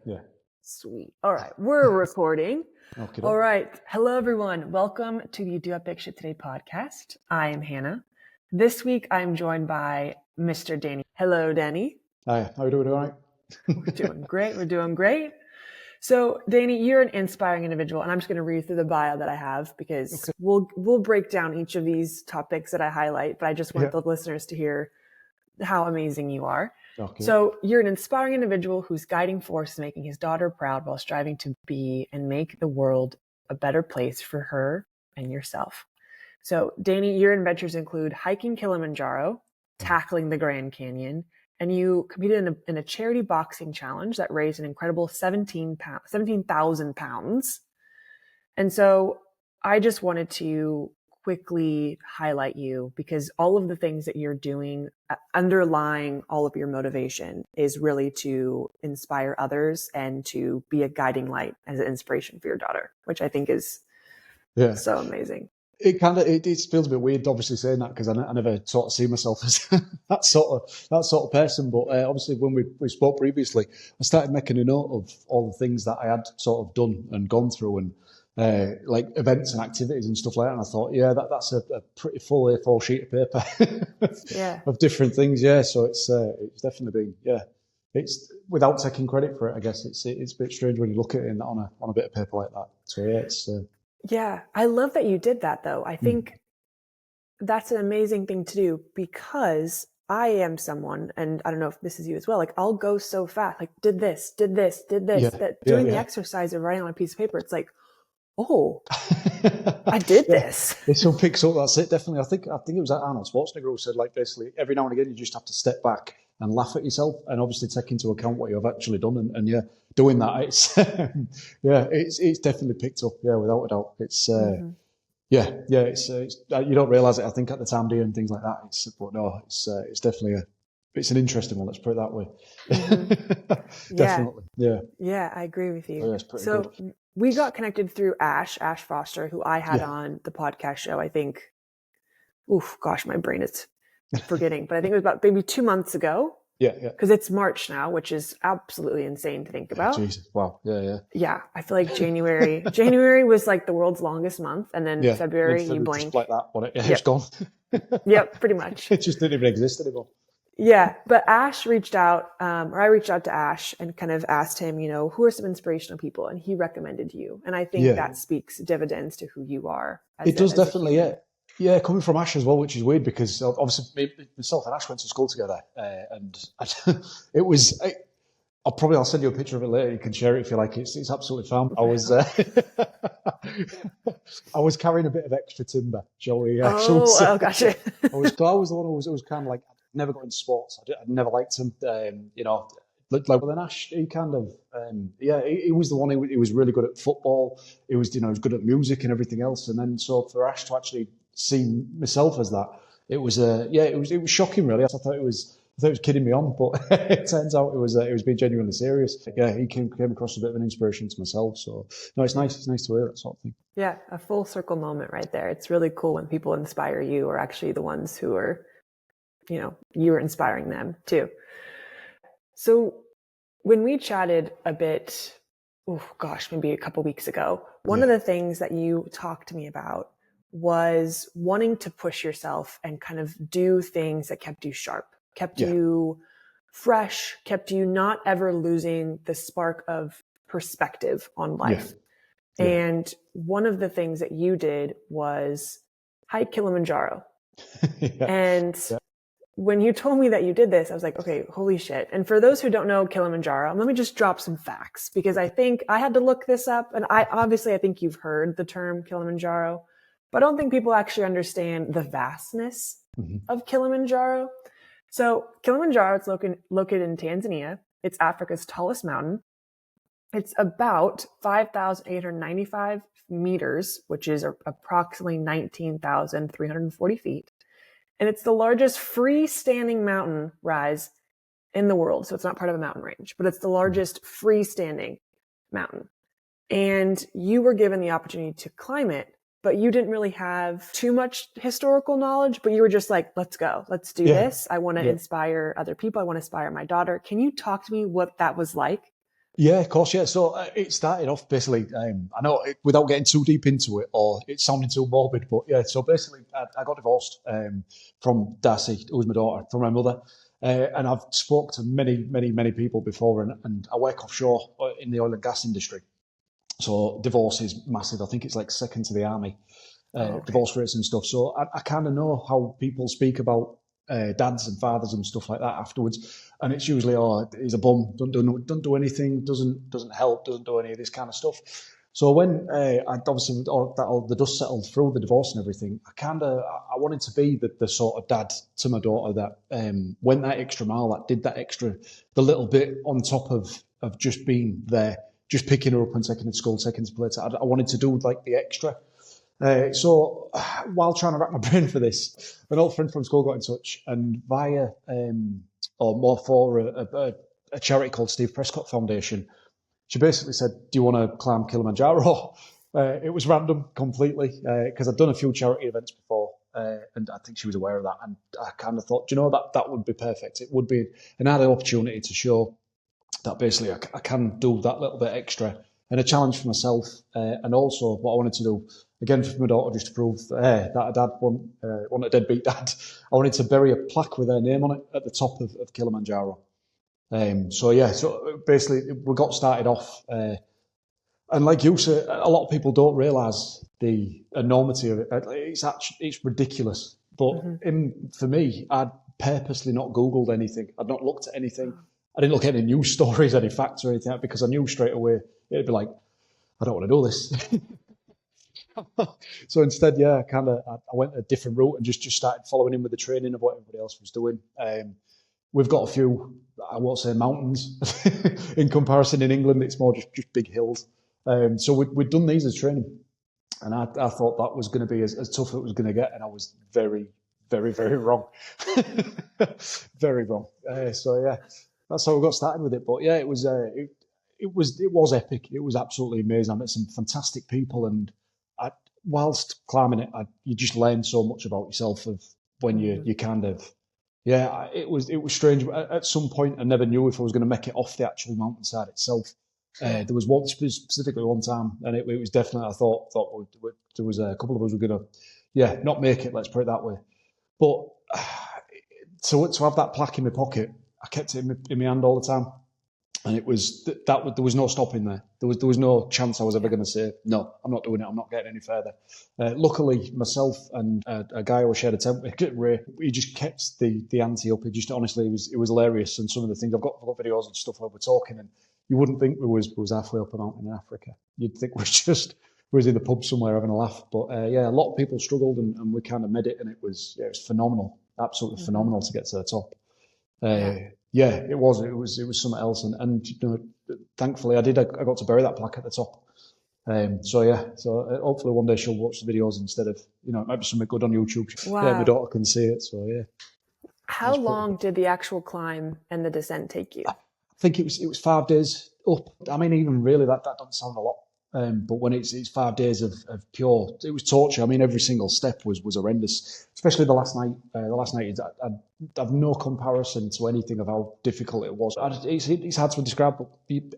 Yeah. Sweet. All right. We're recording. Okay. All right. Hello, everyone. Welcome to the Do Epic Shit Today podcast. I am Hannah. This week, I'm joined by Mr. Danny. Hello, Danny. Hi. How are you doing? All right? We're doing great. We're doing great. So, Danny, you're an inspiring individual, and I'm just going to read through the bio that I have because we'll break down each of these topics that I highlight, but I just want the listeners to hear how amazing you are. Okay. So you're an inspiring individual whose guiding force is making his daughter proud while striving to be and make the world a better place for her and yourself. So, Danny, your adventures include hiking Kilimanjaro, tackling the Grand Canyon, and you competed in a charity boxing challenge that raised an incredible 17,000 pounds. And so I just wanted to quickly highlight you because all of the things that you're doing, underlying all of your motivation, is really to inspire others and to be a guiding light as an inspiration for your daughter, which I think is so amazing. It kind of it feels a bit weird, obviously, saying that because I never sort of see myself as that sort of person. But obviously, when we spoke previously, I started making a note of all the things that I had sort of done and gone through, and like events and activities and stuff like that. And I thought, that's a pretty full A4 sheet of paper of different things. Yeah, so it's definitely been It's without taking credit for it. I guess it's a bit strange when you look at it on a bit of paper like that. So it's. Yeah, I love that you did that, though. I think that's an amazing thing to do because I am someone, and I don't know if this is you as well, like I'll go so fast, like did this, that doing the exercise of writing on a piece of paper, it's like, oh, I did this. If someone picks up, that's it, definitely. I think it was Arnold Schwarzenegger who said, like, basically, every now and again, you just have to step back and laugh at yourself and obviously take into account what you've actually done. And doing that, it's, it's definitely picked up, without a doubt. It's, it's you don't realise it, I think, at the time, do you, and things like that. But no, it's definitely it's an interesting one, let's put it that way. Definitely, Yeah, I agree with you. Yeah, it's pretty good. We got connected through Ash Foster, who I had on the podcast show, I think, my brain is forgetting, but I think it was about maybe 2 months ago. Yeah. Because it's March now, which is absolutely insane to think about. Jesus, wow, yeah. Yeah, I feel like January was like the world's longest month, and then February, you blink. Just like that, it's gone. Yep, pretty much. It just didn't even exist anymore. Yeah, but Ash reached out, or I reached out to Ash and kind of asked him, who are some inspirational people? And he recommended you. And I think that speaks dividends to who you are. It does definitely, Yeah, coming from Ash as well, which is weird because obviously myself and Ash went to school together, and it was. I'll send you a picture of it later. You can share it if you like. It's absolutely fun. I was I was carrying a bit of extra timber, shall we? Gotcha. I was the one who was kind of like never got into sports. I never liked them. Like with Ash, he kind of he was the one who was really good at football. He was he was good at music and everything else. And then so for Ash to actually see myself as that, it was it was shocking really. I thought it was kidding me on, but it turns out it was being genuinely serious. Yeah, he came across a bit of an inspiration to myself. So no, it's nice to hear that sort of thing. Yeah, a full circle moment right there. It's really cool when people inspire you or actually the ones who are, you're inspiring them too. So when we chatted a bit, maybe a couple weeks ago, one of the things that you talked to me about was wanting to push yourself and kind of do things that kept you sharp, kept you fresh, kept you not ever losing the spark of perspective on life. Yeah. And one of the things that you did was hike Kilimanjaro. When you told me that you did this, I was like, okay, holy shit. And for those who don't know Kilimanjaro, let me just drop some facts because I think I had to look this up. And I think you've heard the term Kilimanjaro, but I don't think people actually understand the vastness of Kilimanjaro. So Kilimanjaro, it's located in Tanzania. It's Africa's tallest mountain. It's about 5,895 meters, which is approximately 19,340 feet. And it's the largest freestanding mountain rise in the world. So it's not part of a mountain range, but it's the largest freestanding mountain. And you were given the opportunity to climb it, but you didn't really have too much historical knowledge, but you were just like, let's go, let's do this. I want to inspire other people. I want to inspire my daughter. Can you talk to me what that was like? Yeah, of course, yeah. So it started off basically, I know without getting too deep into it or it sounding too morbid, but yeah, so basically I got divorced from Darcy, who was my daughter, from my mother. And I've spoke to many people before, and I work offshore in the oil and gas industry. So divorce is massive. I think it's like second to the army, Oh, okay. divorce rates and stuff. So I kind of know how people speak about dads and fathers and stuff like that afterwards. And it's usually, oh, he's a bum, don't do anything, doesn't help, doesn't do any of this kind of stuff. So when I obviously all the dust settled through the divorce and everything, I wanted to be the sort of dad to my daughter that went that extra mile, that did that extra, the little bit on top of just being there, just picking her up and taking her to school, taking her to play. I wanted to do like the extra. So while trying to rack my brain for this, an old friend from school got in touch, and via or more for a charity called Steve Prescott Foundation, she basically said, "Do you want to climb Kilimanjaro?" It was random completely because I'd done a few charity events before, and I think she was aware of that. And I kind of thought, do you know, that would be perfect. It would be an added opportunity to show that basically I can do that little bit extra and a challenge for myself. And also what I wanted to do, again, for my daughter, just to prove that a dad want a deadbeat dad, I wanted to bury a plaque with her name on it at the top of Kilimanjaro. So basically we got started off, and like you said, a lot of people don't realise the enormity of it. It's ridiculous. But Hmm. for me, I'd purposely not Googled anything. I'd not looked at anything. I didn't look at any news stories, any facts or anything like that, because I knew straight away it'd be like, I don't want to do this. So instead, yeah, I went a different route and just started following in with the training of what everybody else was doing. We've got a few, I won't say mountains in comparison in England. It's more just big hills. So we'd done these as training, and I thought that was going to be as tough as it was going to get, and I was very wrong. Very wrong. So yeah, that's how we got started with it. But yeah, it was epic. It was absolutely amazing. I met some fantastic people, and whilst climbing it, you just learn so much about yourself of when Hmm. you kind of yeah. It was strange. At some point, I never knew if I was going to make it off the actual mountainside itself. Yeah. There was specifically one time, and it was definitely I thought there was a couple of us were going to not make it. Let's put it that way. But to have that plaque in my pocket, I kept it in my hand all the time, and it was there was no stopping there. There was no chance I was ever Yeah. going to say no. I'm not doing it. I'm not getting any further. Luckily, myself and a guy who I shared a tent with, Ray, he just kept the ante up. It just honestly it was hilarious. And some of the things I've got videos and stuff where we're talking, and you wouldn't think we was halfway up a mountain in Africa. You'd think we was in the pub somewhere having a laugh. But yeah, a lot of people struggled, and we kind of made it, and it was phenomenal, absolutely Hmm. phenomenal to get to the top. Yeah. Yeah, it was something else, and thankfully I got to bury that plaque at the top. So hopefully one day she'll watch the videos instead of it might be something good on YouTube. Yeah, my Wow. daughter can see it. So yeah, How it's pretty long good. did the actual climb and the descent take you? I think it was 5 days up. I mean, even really that doesn't sound a lot. But when it's 5 days of pure, it was torture. I mean, every single step was horrendous. Especially the last night. The last night, I have no comparison to anything of how difficult it was. It's hard to describe, but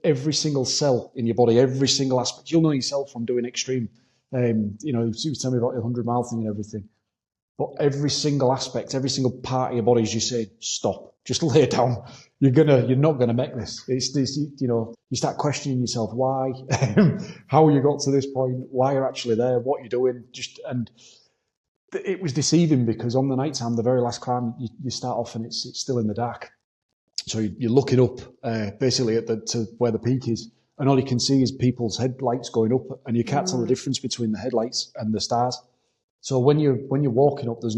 every single cell in your body, every single aspect, you'll know yourself from doing extreme. You was telling me about the 100-mile thing and everything. But every single aspect, every single part of your body is just saying, stop, just lay down. You're not gonna make this. It's this, you start questioning yourself, why, how you got to this point, why you're actually there, what you're doing, and it was deceiving because on the night time, the very last climb, you start off and it's still in the dark. So you're looking up, basically to where the peak is, and all you can see is people's headlights going up, and you can't tell the Mm. difference between the headlights and the stars. So when you're walking up, it's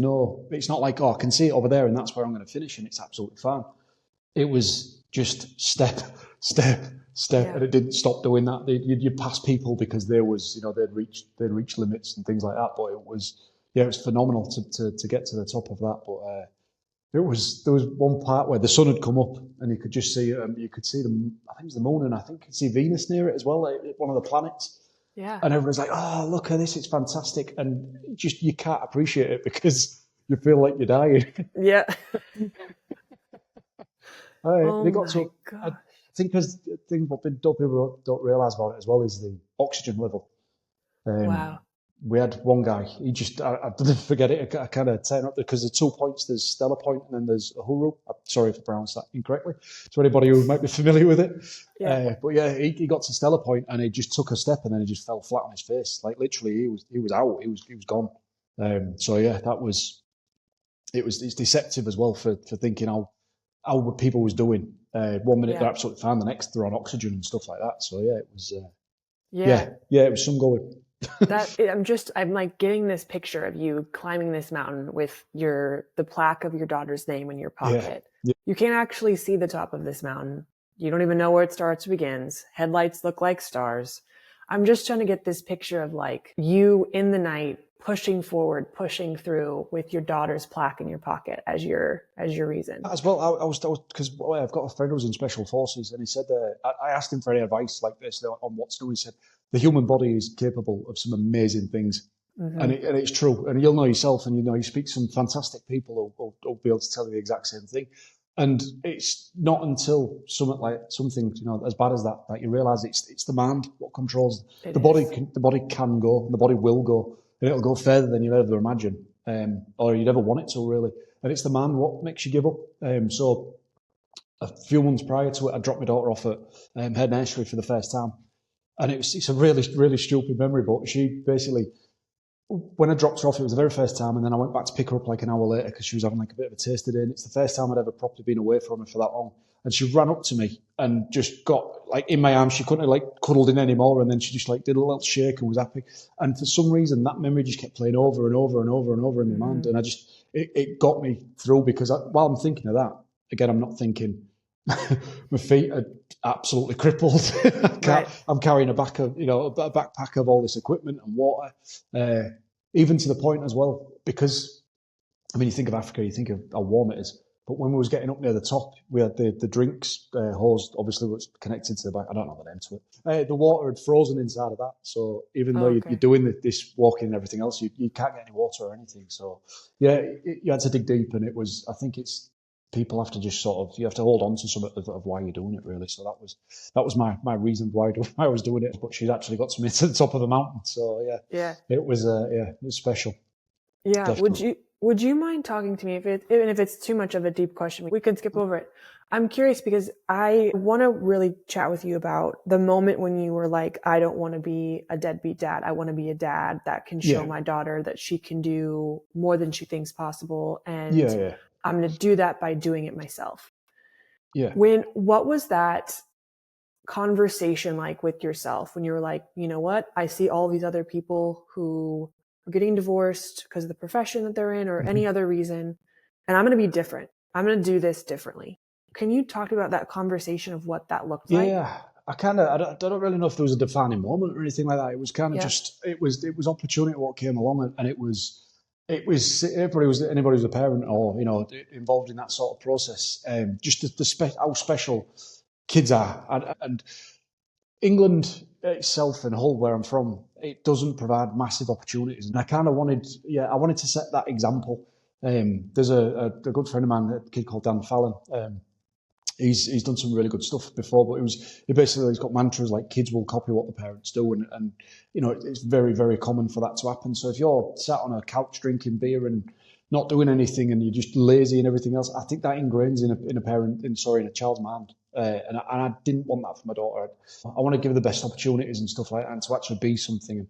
not like, oh, I can see it over there and that's where I'm going to finish and it's absolutely fine. It was just step, step, step, Yeah. and it didn't stop doing that. You'd pass people because they'd reached limits and things like that. But it was phenomenal to get to the top of that. But there was one part where the sun had come up and you could see I think it was the moon, and I think you could see Venus near it as well, like one of the planets. Yeah. And everyone's like, "Oh, look at this! It's fantastic!" And just you can't appreciate it because you feel like you're dying. Yeah. Oh They got my to. I gosh. think because the thing what people don't realise about it as well is the oxygen level. Wow. We had one guy, he just, I didn't forget it, I kind of turn up because there's 2 points, there's Stella Point and then there's Uhuru. I'm sorry if I pronounced that incorrectly, to anybody who might be familiar with it. But yeah, he got to Stella Point and he just took a step and then he just fell flat on his face. Like literally, he was out, he was gone. So yeah, it's deceptive as well for thinking how people was doing. 1 minute they're absolutely fine, the next they're on oxygen and stuff like that. So yeah, it was, it was some going. I'm like getting this picture of you climbing this mountain with the plaque of your daughter's name in your pocket. Yeah. You can't actually see the top of this mountain. You don't even know where it starts or begins. Headlights look like stars. I'm just trying to get this picture of like you in the night pushing forward, pushing through with your daughter's plaque in your pocket as your reason. As well, I was because I've got a friend who was in special forces, and he said I asked him for any advice like this on what to do. He said the human body is capable of some amazing things, and it's true. And you'll know yourself, and you speak to some fantastic people who'll be able to tell you the exact same thing. And it's not until something as bad as that you realise it's the mind what controls the body. The body can go, and the body will go, and it'll go further than you ever imagine, or you'd ever want it to really. And it's the mind what makes you give up. So a few months prior to it, I dropped my daughter off at her nursery for the first time, and it's a really really stupid memory, but she basically. When I dropped her off, it was the very first time, and then I went back to pick her up like an hour later because she was having like a bit of a taste of it. And it's the first time I'd ever properly been away from her for that long. And she ran up to me and just got like in my arms. She couldn't have like cuddled in anymore, and then she just like did a little shake and was happy. And for some reason, that memory just kept playing over and over and over and over in my mind. And it got me through because while I'm thinking of that, again, I'm not thinking my feet are absolutely crippled. I'm carrying a backpack of all this equipment and water, even to the point as well, because I mean, you think of Africa, you think of how warm it is, but when we was getting up near the top, we had the drinks hose, obviously was connected to the back. I don't know the name to it. The water had frozen inside of that, so even though you're doing this walking and everything else, you can't get any water or anything. So yeah, you had to dig deep, and I think it's. People have to just you have to hold on to some of why you're doing it really. So that was my reason why I was doing it. But she's actually got to me to the top of the mountain. So it was special. Yeah. Definitely. Would you mind talking to me even if it's too much of a deep question, we can skip over it. I'm curious because I want to really chat with you about the moment when you were like, I don't want to be a deadbeat dad. I want to be a dad that can show my daughter that she can do more than she thinks possible. And I'm going to do that by doing it myself. Yeah. What was that conversation like with yourself when you were like, you know what? I see all these other people who are getting divorced because of the profession that they're in or any other reason. And I'm going to be different. I'm going to do this differently. Can you talk about that conversation of what that looked like? Yeah. I don't really know if there was a defining moment or anything like that. It was kind of just, it was opportunity what came along, and it was anybody who's a parent or involved in that sort of process. Just how special kids are, and England itself and Hull, where I'm from, it doesn't provide massive opportunities, and I kind of wanted to set that example. There's a good friend of mine, a kid called Dan Fallon. He's done some really good stuff before, but he's got mantras like kids will copy what the parents do, and it's very, very common for that to happen. So if you're sat on a couch drinking beer and not doing anything and you're just lazy and everything else, I think that ingrains in a child's mind. And I didn't want that for my daughter. I want to give her the best opportunities and stuff like that, and to actually be something.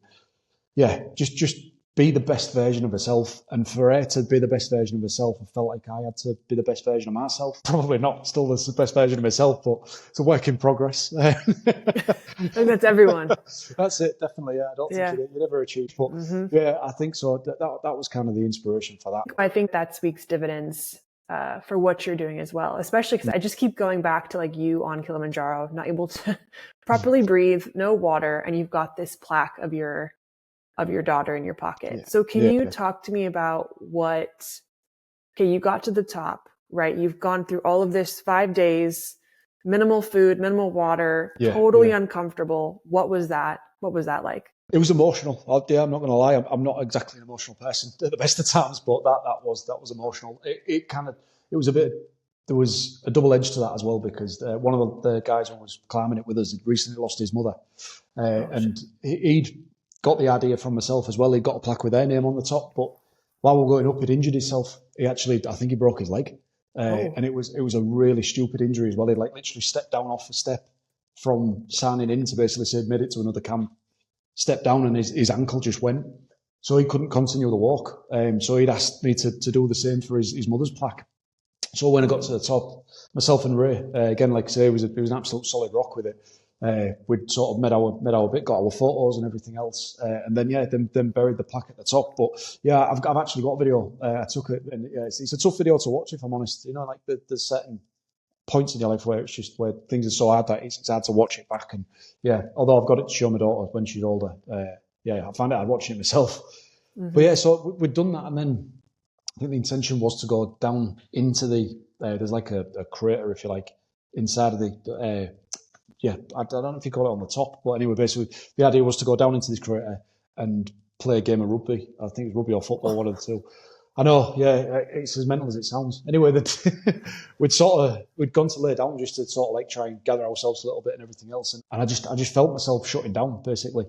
And just be the best version of herself. And for her to be the best version of herself, I felt like I had to be the best version of myself. Probably not still the best version of myself, but it's a work in progress. I think that's everyone. That's it, definitely. Yeah, I don't think you never achieve, but yeah, I think so. That was kind of the inspiration for that. I think that speaks dividends for what you're doing as well, especially because I just keep going back to like you on Kilimanjaro, not able to properly breathe, no water, and you've got this plaque of your daughter in your pocket. Yeah. So can you talk to me about you got to the top, right? You've gone through all of this 5 days, minimal food, minimal water, totally uncomfortable. What was that like? It was emotional. I'm not going to lie. I'm not exactly an emotional person at the best of times, but that was emotional. It was a bit there was a double edge to that as well, because one of the guys who was climbing it with us had recently lost his mother. And he'd got the idea from myself as well. He'd got a plaque with their name on the top, but while we were going up, he'd injured himself. I think he broke his leg. And it was a really stupid injury as well. He like literally stepped down off a step from signing in to basically say he'd made it to another camp, stepped down and his ankle just went. So he couldn't continue the walk. So he'd asked me to do the same for his mother's plaque. So when I got to the top, myself and Ray, again, like I say, it was an absolute solid rock with it. We'd sort of made our bit, got our photos and everything else, and then buried the plaque at the top. But yeah, I've actually got a video. I took it, and it's a tough video to watch, if I'm honest. You know, like there's certain points in your life where things are so hard that it's hard to watch it back. And yeah, although I've got it to show my daughter when she's older, I find it hard watching it myself. Mm-hmm. But yeah, so we'd done that, and then I think the intention was to go down into the. There's like a crater, if you like, inside of the. I don't know if you call it on the top, but anyway, basically the idea was to go down into this crater and play a game of rugby. I think it was rugby or football, one of the two. I know, yeah, it's as mental as it sounds. Anyway, we'd gone to lay down just to sort of like try and gather ourselves a little bit and everything else, and I just felt myself shutting down basically,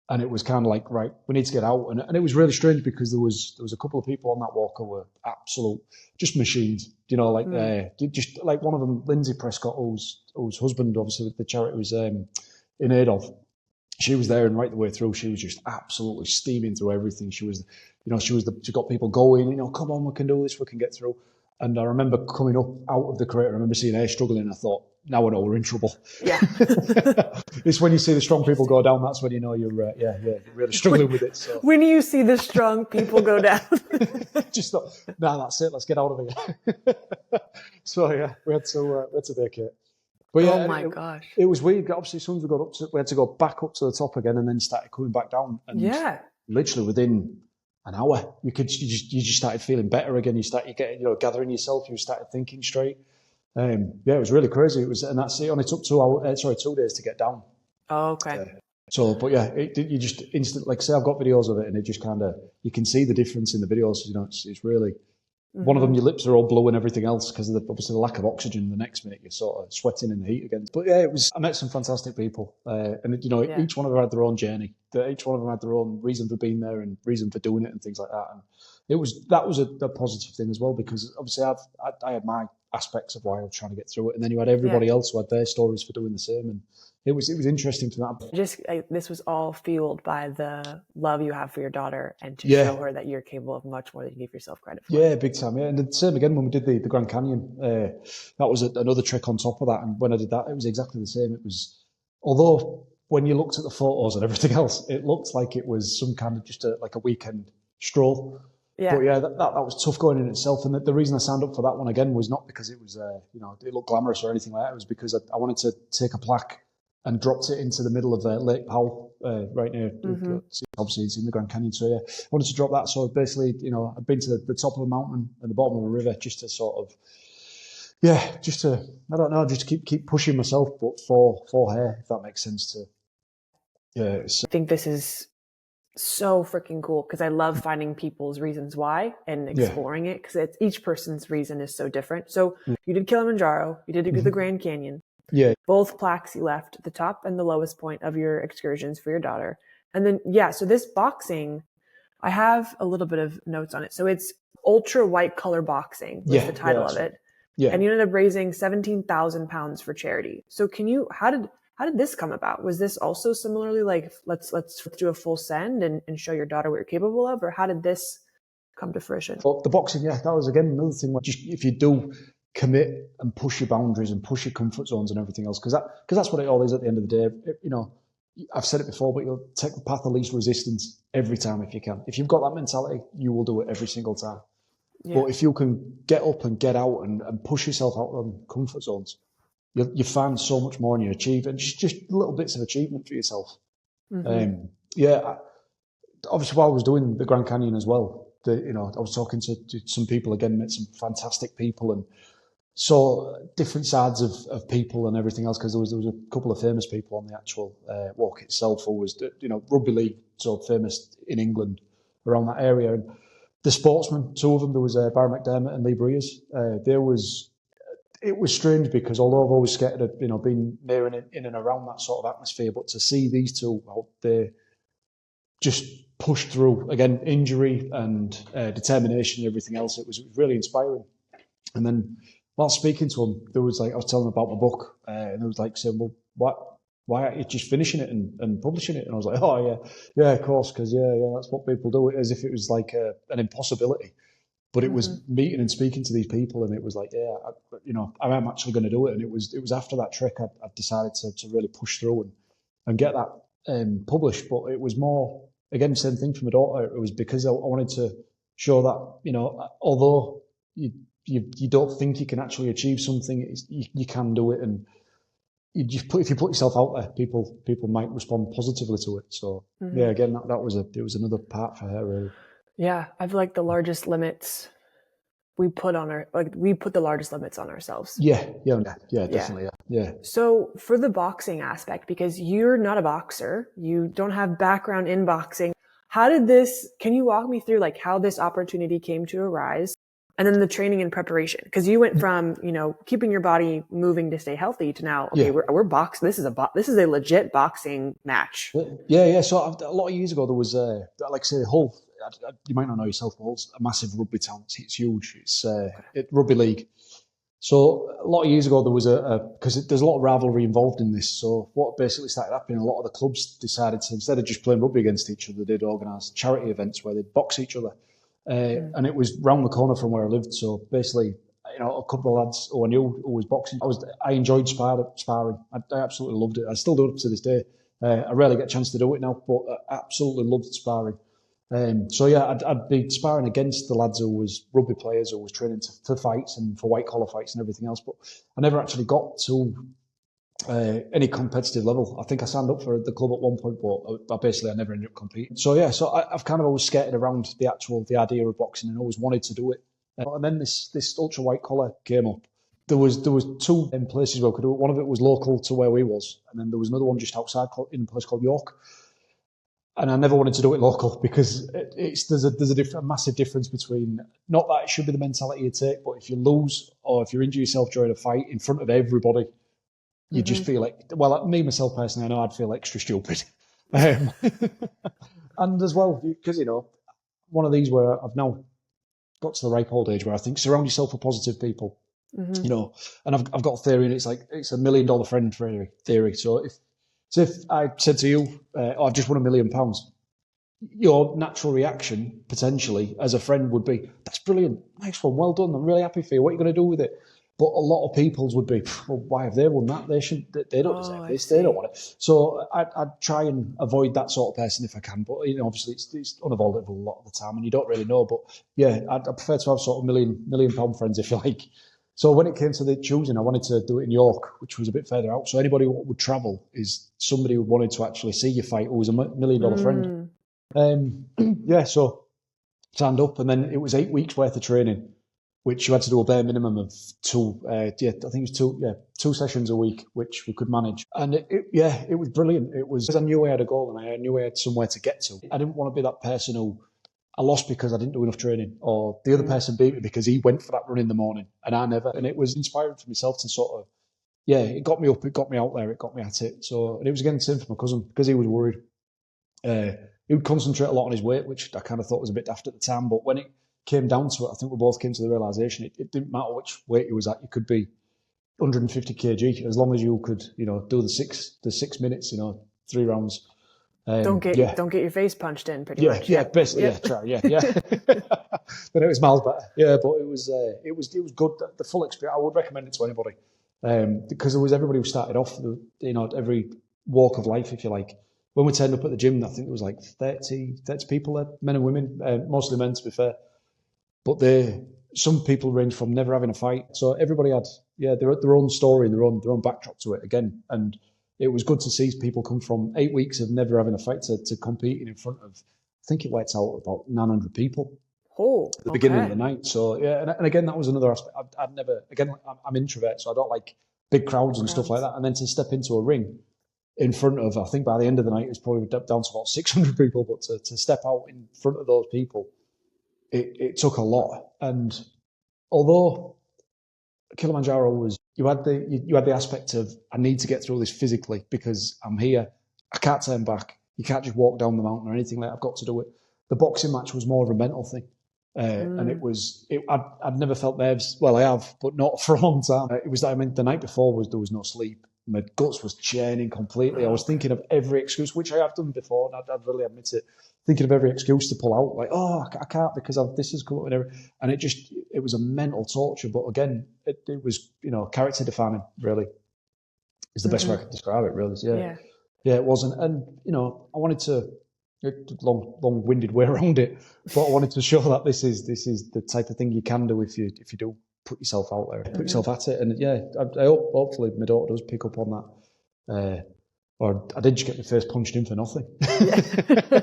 and it was kind of like, right, we need to get out, and it was really strange because there was a couple of people on that walk who were absolute just machines. You know, like just like one of them, Lindsay Prescott, whose husband, obviously, with the charity was in aid of. She was there, and right the way through, she was just absolutely steaming through everything. She got people going. You know, come on, we can do this, we can get through. And I remember coming up out of the crater. I remember seeing her struggling, and I thought, now I know we're in trouble. Yeah, it's when you see the strong people go down, that's when you know you're really struggling with it. So when you see the strong people go down, just thought, that's it. Let's get out of here. So yeah, we had to vacate. But yeah, oh my gosh, it was weird. Obviously, as soon as we got up we had to go back up to the top again, and then started coming back down. And literally within an hour, you just started feeling better again. You getting, gathering yourself. You started thinking straight. It was really crazy. It only took 2 days to get down. Oh, okay. But yeah, you just instant, like say I've got videos of it, and it just kind of, you can see the difference in the videos. You know, it's really, one of them, your lips are all blue and everything else because of obviously the lack of oxygen. The next minute you're sort of sweating in the heat again. But yeah, I met some fantastic people, and each one of them had their own journey. Each one of them had their own reason for being there and reason for doing it and things like that. And that was a positive thing as well, because obviously I had my aspects of why I was trying to get through it, and then you had everybody else who had their stories for doing the same, and it was interesting for that. This was all fueled by the love you have for your daughter, and to show her that you're capable of much more than you give yourself credit for. Yeah, big time. Yeah, and the same again when we did the Grand Canyon. That was another trick on top of that, and when I did that, it was exactly the same. It was, although when you looked at the photos and everything else, it looked like it was some kind of just like a weekend stroll. Yeah. But yeah, that was tough going in itself. And the reason I signed up for that one again was not because it was, it looked glamorous or anything like that. It was because I wanted to take a plaque and dropped it into the middle of Lake Powell, right near, obviously it's in the Grand Canyon. So yeah, I wanted to drop that. So basically, I've been to the top of a mountain and the bottom of a river just to sort of, just to keep pushing myself, but for her, if that makes sense to, I think this is so freaking cool because I love finding people's reasons why and exploring it, because each person's reason is so different. So you did Kilimanjaro, you did the Grand Canyon. Yeah. Both plaques you left at the top and the lowest point of your excursions for your daughter. And then, so this boxing, I have a little bit of notes on it. So it's ultra white collar boxing was the title of it. Yeah. And you ended up raising 17,000 pounds for charity. So how did this come about? Was this also similarly like, let's do a full send and show your daughter what you're capable of? Or how did this come to fruition? Well, the boxing, that was again another thing where just if you do commit and push your boundaries and push your comfort zones and everything else, because that's what it all is at the end of the day. I've said it before, but you'll take the path of least resistance every time if you can. If you've got that mentality, you will do it every single time. Yeah. But if you can get up and get out and push yourself out of comfort zones, you find so much more and you achieve, and just little bits of achievement for yourself. Mm-hmm. Obviously while I was doing the Grand Canyon as well, I was talking to some people again, met some fantastic people and saw different sides of people and everything else, because there was a couple of famous people on the actual walk itself who was, rugby league, so famous in England around that area. And the sportsmen, two of them, there was Barry McDermott and Lee Breers. it was strange because although I've always scared of, being near and in and around that sort of atmosphere, but to see these two out there just push through, again, injury and determination and everything else, it was really inspiring. And then while speaking to him, there was I was telling him about my book, and there was saying, well, why aren't you just finishing it and publishing it? And I was like, oh yeah, of course, because that's what people do, as if it was an impossibility. But it was meeting and speaking to these people, and it was I am actually going to do it. And it was after that trick I decided to really push through and get that published. But it was more, again, same thing for my daughter. It was because I wanted to show that, although you don't think you can actually achieve something, you can do it. And if you put yourself out there, people might respond positively to it. So again, that was another part for her, really. Yeah, I feel like the largest limits we put the largest limits on ourselves. Yeah, definitely, yeah. So for the boxing aspect, because you're not a boxer, you don't have background in boxing, can you walk me through how this opportunity came to arise? And then the training and preparation, because you went from, keeping your body moving to stay healthy to now, okay, we're boxing. This is a legit boxing match. Yeah. So a lot of years ago, there was, Hull, you might not know yourself, but Hull's a massive rugby town. It's huge. It's rugby league. So a lot of years ago, there was because there's a lot of rivalry involved in this. So what basically started happening, a lot of the clubs decided to, instead of just playing rugby against each other, they'd organise charity events where they'd box each other. And it was round the corner from where I lived. So basically, a couple of lads who I knew who was boxing, I enjoyed sparring. I absolutely loved it. I still do it to this day. I rarely get a chance to do it now, but I absolutely loved sparring. I'd be sparring against the lads who was rugby players who was training for fights and for white collar fights and everything else. But I never actually got to any competitive level. I think I signed up for the club at one point, but I never ended up competing. So I've kind of always skated around the idea of boxing and always wanted to do it. And then this ultra white collar came up. There was two places where I could do it. One of it was local to where we was, and then there was another one just outside in a place called York. And I never wanted to do it local because there's a massive difference between, not that it should be the mentality you take, but if you lose or if you injure yourself during a fight in front of everybody, you just feel me myself personally, I know I'd feel extra stupid. And as well, because, one of these where I've now got to the ripe old age where I think surround yourself with positive people, and I've got a theory, and it's it's $1 million friend theory. So if I said to you, I've just won £1 million, your natural reaction, potentially, as a friend would be, that's brilliant, nice one, well done, I'm really happy for you, what are you going to do with it? But a lot of people's would be, well, why have they won that? They don't deserve this, they don't want it. So I'd try and avoid that sort of person if I can, but obviously it's unavoidable a lot of the time, and you don't really know. But yeah, I'd prefer to have sort of £1 million friends, if you like. So when it came to the choosing, I wanted to do it in York, which was a bit further out. So anybody who would travel is somebody who wanted to actually see you fight, who was a $1 million friend. So signed up, and then it was 8 weeks worth of training, which you had to do a bare minimum of two. I think it was two sessions a week, which we could manage. And it was brilliant. It was, because I knew I had a goal and I knew I had somewhere to get to. I didn't want to be that person who I lost because I didn't do enough training, or the other person beat me because he went for that run in the morning and I never. And it was inspiring for myself to sort of, it got me up, it got me out there, it got me at it. So, and it was again the same for my cousin because he was worried. He would concentrate a lot on his weight, which I kind of thought was a bit daft at the time. But when it came down to it, I think we both came to the realisation it didn't matter which weight he was at. You could be 150 kg as long as you could, do the six minutes, 3 rounds. Don't get your face punched in, pretty much. Basically, try, But it was miles better. Yeah, but it was good. The full experience, I would recommend it to anybody, because there was everybody who started off, every walk of life, if you like. When we turned up at the gym, I think there was 30 people there, men and women, mostly men, to be fair. But some people range from never having a fight. So everybody had their own story, their own backdrop to it again. And it was good to see people come from 8 weeks of never having a fight to competing in front of, I think it worked out about 900 people at the beginning of the night. So and again, that was another aspect. I'd never, again, I'm introvert, so I don't like big crowds and stuff like that. And then to step into a ring in front of, I think by the end of the night, it's probably down to about 600 people, but to step out in front of those people, it took a lot. And although Kilimanjaro was, you had the aspect of, I need to get through this physically because I'm here. I can't turn back. You can't just walk down the mountain or anything like that. I've got to do it. The boxing match was more of a mental thing. And I'd never felt nerves. Well, I have, but not for a long time. It was, I mean, the night before there was no sleep. My guts was churning completely. I was thinking of every excuse, which I have done before, and I'd really admit it. Thinking of every excuse to pull out, like, oh, I can't because this has come up and it was a mental torture. But again, it was, character defining. Really, is the best way I could describe it. Really, yeah, it wasn't. And I wanted to. Long-winded way around it, but I wanted to show that this is the type of thing you can do if you do put yourself out there, put yourself at it. And I hope hopefully my daughter does pick up on that. Or I did just get my face punched in for nothing. Yeah.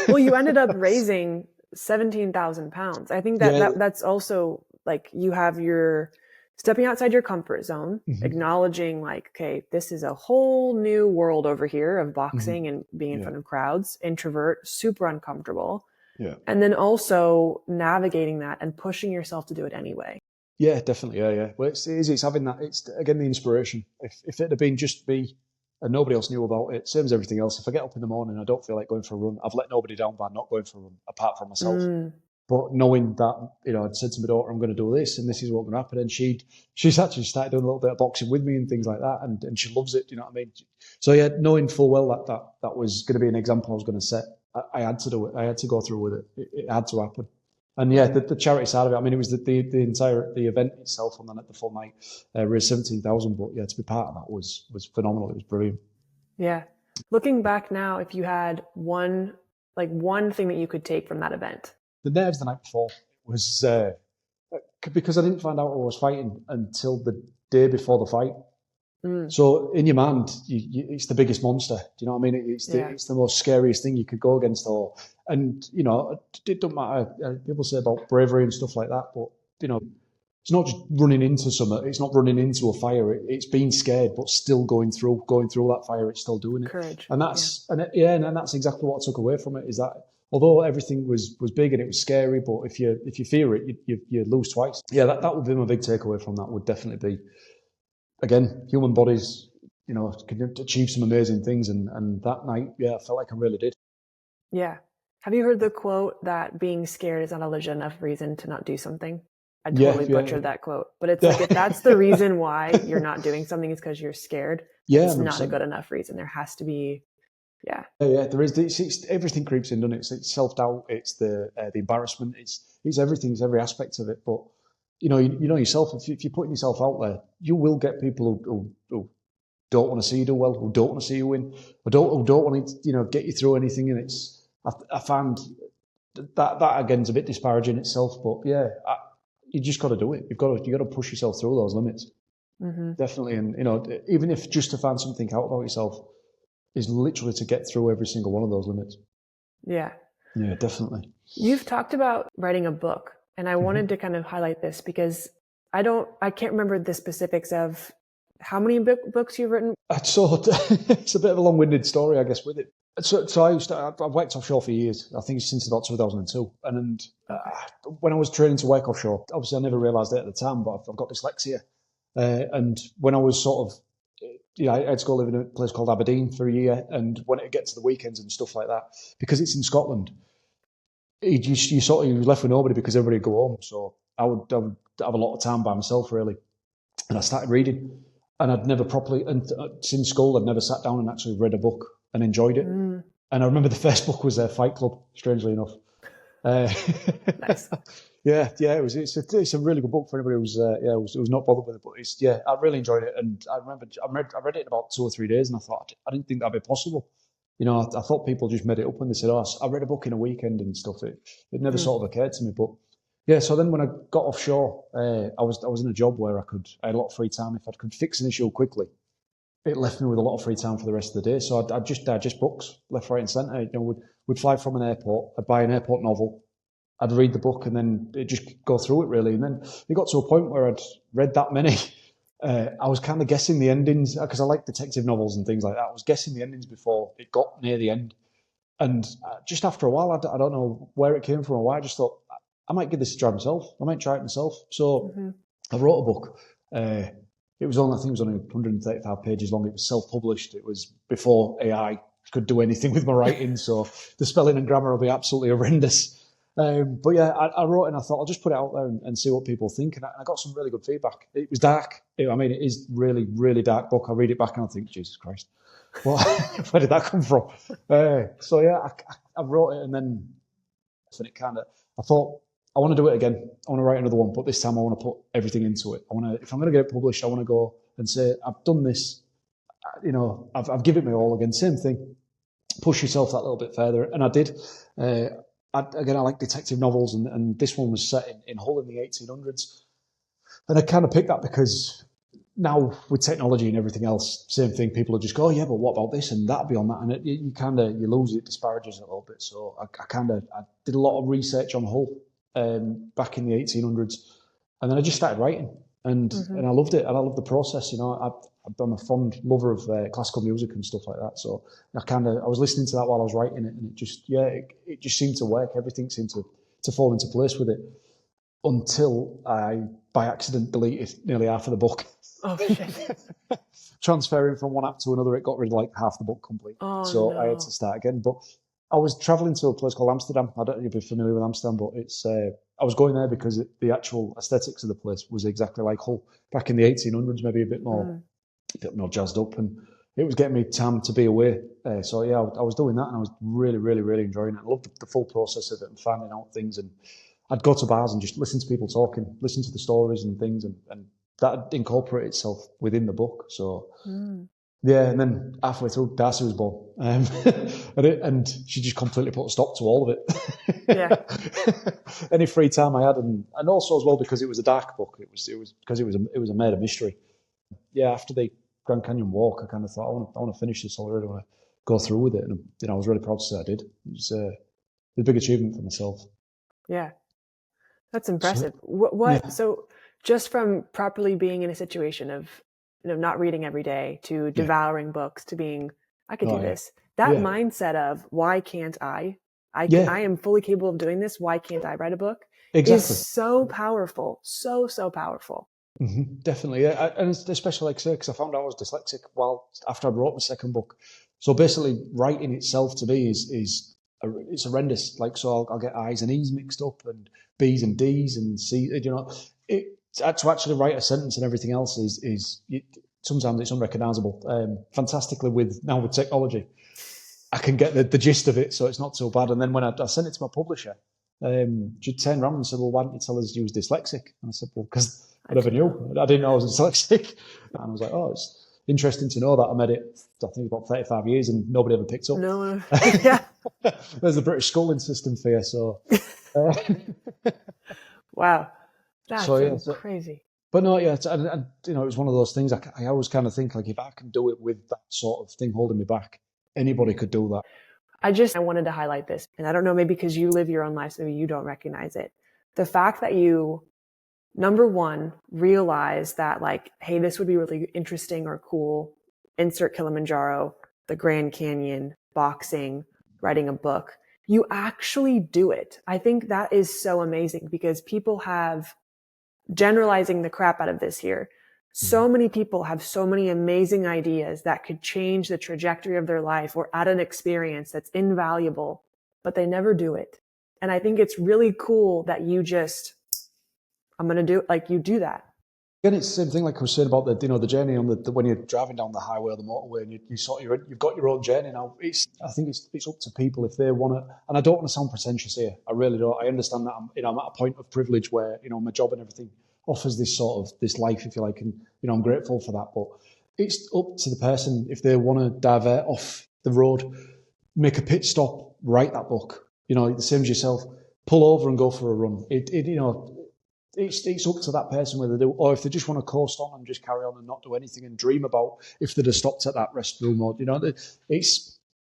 Well, you ended up raising 17,000 pounds. I think that's also like you have your stepping outside your comfort zone, acknowledging like, okay, this is a whole new world over here of boxing and being in front of crowds, introvert, super uncomfortable. Yeah. And then also navigating that and pushing yourself to do it anyway. Yeah, definitely. Yeah. Well, it's having that, it's again, the inspiration. If it had been just me and nobody else knew about it, same as everything else. If I get up in the morning, I don't feel like going for a run. I've let nobody down by not going for a run apart from myself. But knowing that, I'd said to my daughter, I'm going to do this and this is what's going to happen. And she's actually started doing a little bit of boxing with me and things like that. And she loves it. Do you know what I mean? So yeah, knowing full well that was going to be an example I was going to set, I had to do it. I had to go through with it. It had to happen. And yeah, the charity side of it, I mean, it was the event itself on the full night, raised 17,000. But yeah, to be part of that was phenomenal. It was brilliant. Yeah. Looking back now, if you had one thing that you could take from that event. The nerves the night before was because I didn't find out I was fighting until the day before the fight. So in your mind, it's the biggest monster. Do you know what I mean? It's the most scariest thing you could go against. And it don't matter. People say about bravery and stuff like that, but it's not just running into something. It's not running into a fire. It's being scared, but still going through that fire. It's still doing it. Courage. And that's and that's exactly what I took away from it. Is that although everything was big and it was scary, but if you fear it, you lose twice. Yeah, that would be my big takeaway from that. Would definitely be, again, human bodies, can achieve some amazing things, and that night, I felt like I really did. Yeah. Have you heard the quote that being scared is not a legit enough reason to not do something? I totally butchered that quote, but it's like if that's the reason why you're not doing something is because you're scared. Yeah, it's 100%. Not a good enough reason. There has to be. Yeah, there is. It's everything creeps in, doesn't it? It's self-doubt. It's the embarrassment. It's everything. It's every aspect of it. But you know yourself. If you're putting yourself out there, you will get people who don't want to see you do well, who don't want to see you win, who don't want to get you through anything. And I found that again is a bit disparaging itself. But yeah, you just got to do it. You got to push yourself through those limits. Definitely, and even if just to find something out about yourself is literally to get through every single one of those limits. Yeah. Yeah, definitely. You've talked about writing a book, and I wanted to kind of highlight this because I can't remember the specifics of how many books you've written. It's a bit of a long-winded story, I guess, with it. So I've worked offshore for years. I think since about 2002. And when I was training to work offshore, obviously I never realised it at the time, but I've got dyslexia. And when I was sort of, I had to go live in a place called Aberdeen for a year, and when it gets to the weekends and stuff like that, because it's in Scotland, you're left with nobody because everybody would go home. So I would have a lot of time by myself, really. And I started reading, and I'd never properly, and since school, I'd never sat down and actually read a book and enjoyed it. And I remember the first book was Fight Club, strangely enough. Nice. Yeah, it's a really good book for anybody who's not bothered with it. But I really enjoyed it, and I remember I read it in about 2 or 3 days, and I thought I didn't think that'd be possible. I thought people just made it up when they said, "Oh, I read a book in a weekend and stuff." It never sort of occurred to me. But yeah, so then when I got offshore, I was in a job where I had a lot of free time. If I could fix an issue quickly, it left me with a lot of free time for the rest of the day. So I'd just digest books left, right, and centre. We'd fly from an airport. I'd buy an airport novel. I'd read the book and then just go through it, really. And then it got to a point where I'd read that many. I was kind of guessing the endings because I like detective novels and things like that. I was guessing the endings before it got near the end. And just after a while, I don't know where it came from or why, I just thought, I might give this a try myself. I might try it myself. So I wrote a book. It was only, I think it was only 135 pages long. It was self-published. It was before AI could do anything with my writing, so the spelling and grammar will be absolutely horrendous. But yeah, I wrote it and I thought I'll just put it out there and see what people think. And I got some really good feedback. It was dark. I mean, it is really, really dark book. I read it back and I think, Jesus Christ, where did that come from? So yeah, I wrote it and then it kind of, I thought, I want to do it again. I want to write another one, but this time I want to put everything into it. If I'm going to get it published, I want to go and say, I've done this, I've given it my all again. Same thing. Push yourself that little bit further. And I did. I like detective novels, and this one was set in Hull in the 1800s. And I kind of picked that because now with technology and everything else, same thing. People will just go, oh, yeah, but what about this and that beyond that? And you lose it, disparages it a little bit. So I did a lot of research on Hull back in the 1800s, and then I just started writing, and I loved it, and I loved the process. I'm a fond lover of classical music and stuff like that. So I was listening to that while I was writing it, and it just seemed to work. Everything seemed to fall into place with it, until I, by accident, deleted nearly half of the book. Oh shit! Transferring from one app to another, it got rid of like half the book complete. So no. I had to start again. But I was travelling to a place called Amsterdam. I don't know if you're familiar with Amsterdam, but it's. I was going there because the actual aesthetics of the place was exactly like Hull back in the 1800s, maybe a bit more jazzed up, and it was getting me time to be away. So yeah, I was doing that, and I was really, really, really enjoying it. I loved the full process of it and finding out things. And I'd go to bars and just listen to people talking, listen to the stories and things, and that incorporate itself within the book. So yeah, and then halfway through, Darcy was born, and she just completely put a stop to all of it. Yeah. Any free time I had, and also as well because it was a dark book. It was because it was a murder mystery. Yeah, after the Grand Canyon walk, I kind of thought I want to finish this. I really want to go through with it, and I was really proud to say I did. It was a big achievement for myself. Yeah, that's impressive. What? Yeah. So just from properly being in a situation of not reading every day to devouring books to being, I could do this. That mindset of why can't I? I am fully capable of doing this. Why can't I write a book? Exactly. Is so powerful. So powerful. Mm-hmm, definitely, yeah. And especially like I say, because I found out I was dyslexic after I wrote my second book. So basically, writing itself to me is it's horrendous. Like, so I'll get I's and E's mixed up, and B's and D's and C. To actually write a sentence and everything else is sometimes it's unrecognisable. Fantastically with technology, I can get the gist of it, so it's not so bad. And then when I sent it to my publisher, she turned around and said, "Well, why didn't you tell us you was dyslexic?" And I said, "Well, because I never knew. I didn't know I was dyslexic." And I was like, "Oh, it's interesting to know that." I made it, I think, about 35 years and nobody ever picked up. No, yeah. There's the British schooling system for you. So, wow, that's crazy. But no, yeah, and it was one of those things. I always kind of think like if I can do it with that sort of thing holding me back, anybody could do that. I wanted to highlight this, and I don't know, maybe because you live your own life, so maybe you don't recognize it. The fact that you, number one, realize that like, hey, this would be really interesting or cool. Insert Kilimanjaro, the Grand Canyon, boxing, writing a book. You actually do it. I think that is so amazing because people have, generalizing the crap out of this here, so many people have so many amazing ideas that could change the trajectory of their life or add an experience that's invaluable, but they never do it. And I think it's really cool that you just, I'm going to do it, like you do that. Again, it's the same thing like I was saying about the journey on when you're driving down the highway or the motorway and you've got your own journey now. I think it's up to people if they want to, and I don't want to sound pretentious here. I really don't. I understand that I'm at a point of privilege where, my job and everything offers this life, if you like, and, I'm grateful for that. But it's up to the person if they want to divert off the road, make a pit stop, write that book. The same as yourself, pull over and go for a run. It's up to that person whether they do, or if they just want to coast on and just carry on and not do anything and dream about if they'd have stopped at that restroom or,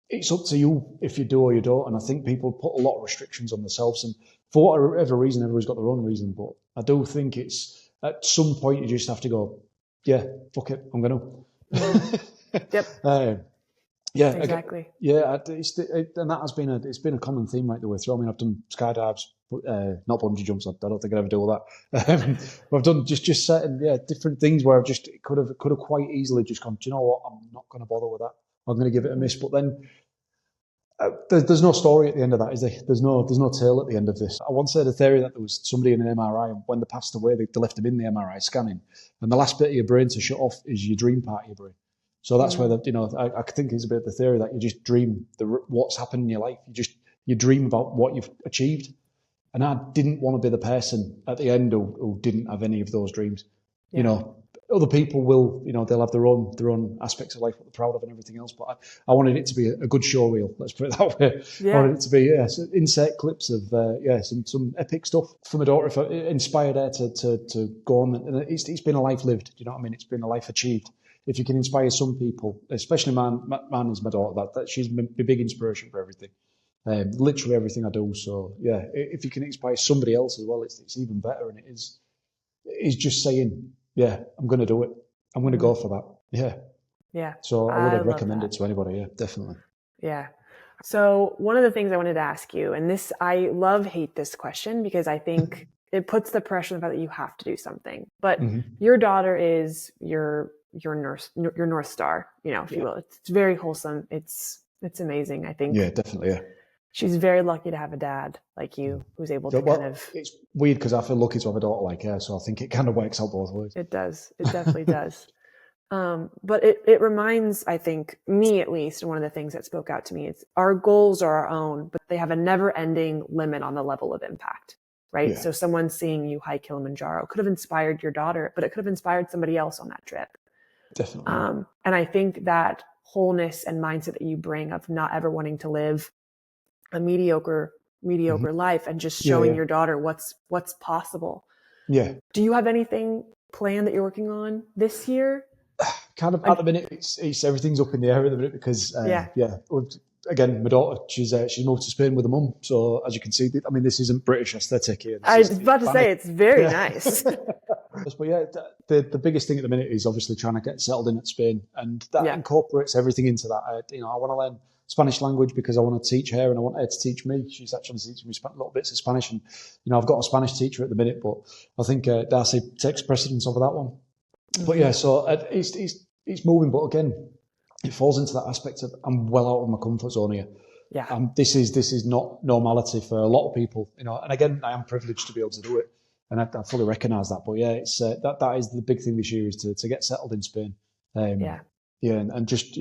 it's up to you if you do or you don't. And I think people put a lot of restrictions on themselves, and for whatever reason, everybody's got their own reason. But I do think it's at some point you just have to go, yeah, fuck it, I'm going to. Yep. Yeah, exactly. And that has been it's been a common theme right the way through. I mean, I've done skydives, not bungee jumps. I don't think I'd ever do all that. But I've done just certain different things where I've just could have quite easily just gone, do you know what? I'm not going to bother with that. I'm going to give it a miss. But then there's no story at the end of that, is there? There's no tale at the end of this. I once heard a theory that there was somebody in an MRI, and when they passed away, they left them in the MRI scanning, and the last bit of your brain to shut off is your dream part of your brain. So that's where I think it's a bit of the theory that you just dream what's happened in your life. You dream about what you've achieved, and I didn't want to be the person at the end who didn't have any of those dreams. Yeah. Other people will, they'll have their own aspects of life what they're proud of and everything else. But I wanted it to be a good show reel. Let's put it that way. Yeah. I wanted it to be insert clips of some epic stuff from my daughter, if I inspired her to go on. And it's been a life lived. Do you know what I mean? It's been a life achieved. If you can inspire some people, especially man is my daughter, that she's my big inspiration for everything. Literally everything I do. So yeah, if you can inspire somebody else as well, it's even better. And it's just saying, yeah, I'm going to do it. I'm going to go for that. Yeah. Yeah. So I would recommend it to anybody. Yeah, definitely. Yeah. So one of the things I wanted to ask you, and this, I hate this question because I think it puts the pressure on the fact that you have to do something. But your daughter is your North Star, if you will. It's very wholesome. It's amazing. I think. Yeah, definitely. Yeah. She's very lucky to have a dad like you who's able to kind of... It's weird because I feel lucky to have a daughter like her, so I think it kind of works out both ways. It does. It definitely does. But it reminds, I think, me at least, one of the things that spoke out to me is our goals are our own, but they have a never-ending limit on the level of impact, right? Yeah. So someone seeing you hike Kilimanjaro could have inspired your daughter, but it could have inspired somebody else on that trip. Definitely. And I think that wholeness and mindset that you bring of not ever wanting to live a mediocre life and just showing your daughter what's possible. Yeah. Do you have anything planned that you're working on this year? Kind of at the minute, it's everything's up in the air at the minute because again, my daughter she's moved to Spain with her mum. So as you can see, I mean, this isn't British aesthetic here. I was about to say it's very nice. But yeah, the biggest thing at the minute is obviously trying to get settled in at Spain, and that incorporates everything into that. I want to learn Spanish language because I want to teach her and I want her to teach me. She's actually teaching me little bits of Spanish, and I've got a Spanish teacher at the minute, but I think Darcy takes precedence over that one. But yeah, so it's moving, but again, it falls into that aspect of I'm well out of my comfort zone here. Yeah, this is not normality for a lot of people, and again, I am privileged to be able to do it, and I fully recognise that. But yeah, it's that is the big thing this year is to get settled in Spain. And just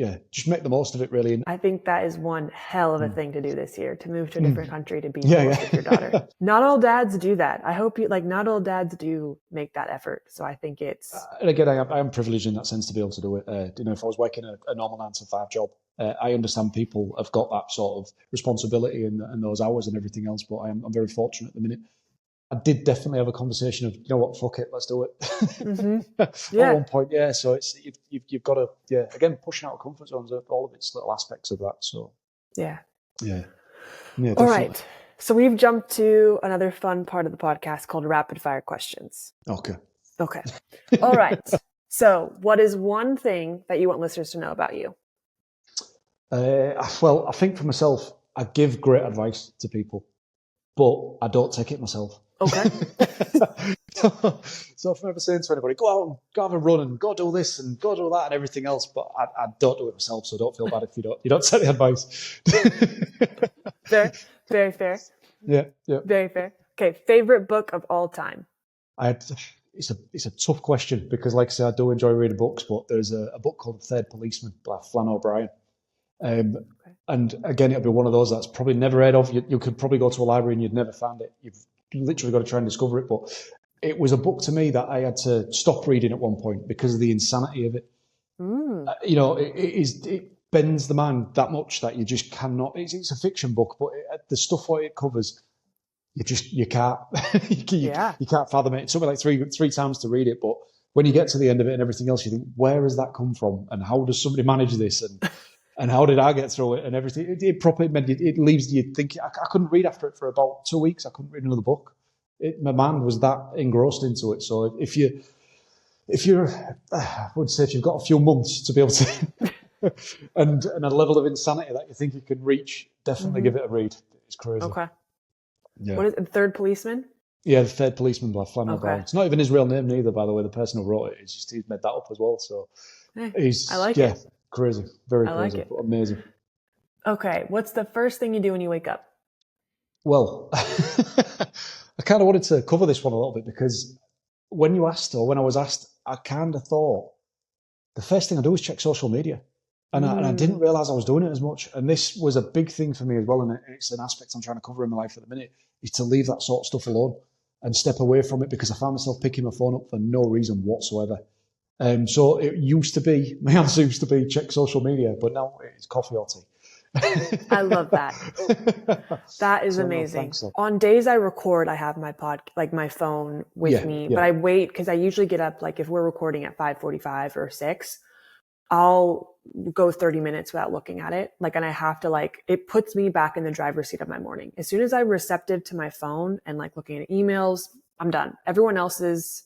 make the most of it, really. I think that is one hell of a thing to do this year, to move to a different country to be with your daughter. Not all dads do that. I hope not all dads do make that effort. So I think it's... and again, I am privileged in that sense to be able to do it. If I was working a normal 9-to-5 job, I understand people have got that sort of responsibility and those hours and everything else, but I'm very fortunate at the minute. I did definitely have a conversation of, fuck it, let's do it. At one point, so it's you've got to, again, pushing out of comfort zones, all of its little aspects of that. So yeah. All right. So we've jumped to another fun part of the podcast called rapid fire questions. Okay. All right. So what is one thing that you want listeners to know about you? Well, I think for myself, I give great advice to people, but I don't take it myself. Okay. So if I'm ever saying to anybody, go out and go have a run and go do this and go do that and everything else, but I don't do it myself, so don't feel bad if you don't take the advice. Fair. Very fair. Yeah. Very fair. Okay, favorite book of all time? It's a tough question because, like I said, I do enjoy reading books, but there's a book called The Third Policeman by Flann O'Brien. And again, it'll be one of those that's probably never heard of. You could probably go to a library and you'd never find it. You've literally got to try and discover it. But it was a book to me that I had to stop reading at one point because of the insanity of it. It bends the mind that much that you just cannot. It's a fiction book, but the stuff what it covers, you can't you can't fathom it. It took me like three times to read it, but when you get to the end of it and everything else, you think, where has that come from, and how does somebody manage this, and how did I get through it and everything? It probably meant it leaves you thinking. I couldn't read after it for about 2 weeks. I couldn't read another book. My mind was that engrossed into it. So if you're, I would say if you've got a few months to be able to, and a level of insanity that you think you can reach, definitely give it a read. It's crazy. Okay. Yeah. What is it, third policeman? Yeah, the third policeman by Flannel Okay. Brown. It's not even his real name neither, by the way. The person who wrote it, he's made that up as well. So Hey, he's I like it. crazy, very I like crazy, it. but amazing. Okay, what's the first thing you do when you wake up? Well, I kind of wanted to cover this one a little bit because when you asked, or when I was asked, I kind of thought the first thing I do is check social media. And I didn't realize I was doing it as much. And this was a big thing for me as well. And it's an aspect I'm trying to cover in my life at the minute, is to leave that sort of stuff alone and step away from it, because I found myself picking my phone up for no reason whatsoever. So it used to be, my answer used to be check social media, but now it's coffee or tea. I love that. That is amazing. On days I record, I have my my phone with me, but I wait because I usually get up, like if we're recording at 5:45 or 6, I'll go 30 minutes without looking at it. And I have to it puts me back in the driver's seat of my morning. As soon as I'm receptive to my phone and looking at emails, I'm done. Everyone else's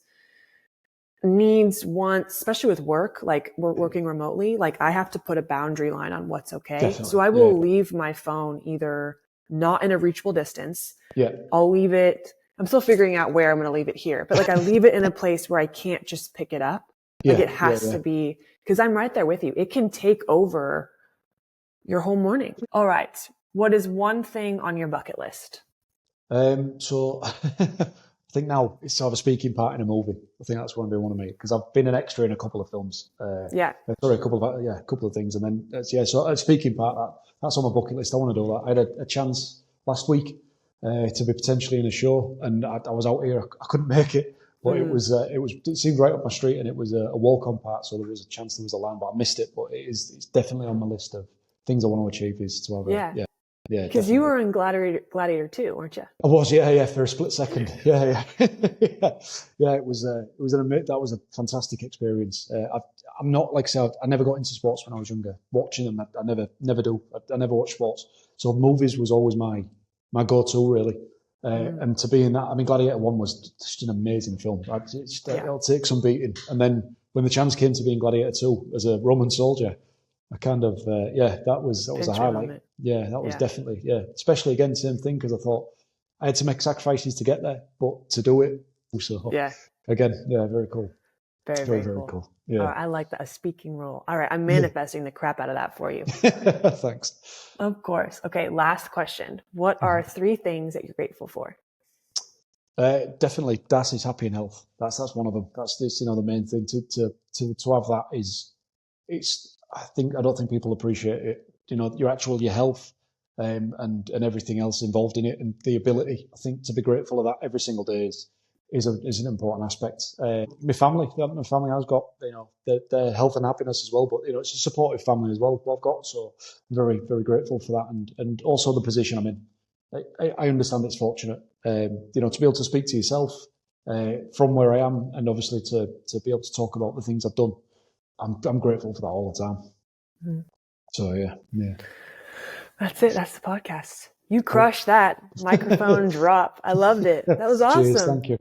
needs, wants, especially with work, we're working remotely, I have to put a boundary line on what's okay. Definitely. So I will leave my phone either not in a reachable distance. Yeah. I'll leave it. I'm still figuring out where I'm going to leave it here, but I leave it in a place where I can't just pick it up. It has to be, because I'm right there with you. It can take over your whole morning. All right. What is one thing on your bucket list? So I think now it's to have a speaking part in a movie. I think that's going to be one of me, because I've been an extra in a couple of films. Sorry, a couple of things, and then so a speaking part that's on my bucket list. I want to do that. I had a chance last week to be potentially in a show, and I was out here. I couldn't make it. But it seemed right up my street, and it was a walk-on part, so there was a chance there was a line, but I missed it. But it's definitely on my list of things I want to achieve, is to have because you were in Gladiator 2, weren't you? I was, for a split second. Yeah. It was that was a fantastic experience. I'm not, like I said, I never got into sports when I was younger. Watching them, I never do. I never watched sports, so movies was always my go-to, really. And to be in that, I mean, Gladiator 1 was just an amazing film. It'll take some beating. And then when the chance came to be in Gladiator 2 as a Roman soldier, I kind of, that was a highlight. Moment. Yeah, that was definitely, especially again, same thing, because I thought I had to make sacrifices to get there, but to do it, so again, very cool. Very cool. Yeah. I like that, a speaking role. All right, I'm manifesting the crap out of that for you. Thanks. Of course. Okay, last question. What are 3 things that you're grateful for? Definitely, Darcy's happy and health. That's one of them. That's the main thing. To have that is, I don't think people appreciate it. Your health, and everything else involved in it, and the ability, I think, to be grateful of that every single day is an important aspect. My family has got, their health and happiness as well, but it's a supportive family as well I've got, so I'm very, very grateful for that, and also the position I'm in. I understand it's fortunate, to be able to speak to yourself from where I am, and obviously to be able to talk about the things I've done. I'm grateful for that all the time. Mm. So yeah. That's it. That's the podcast. You crushed that microphone drop. I loved it. That was awesome. Cheers, thank you.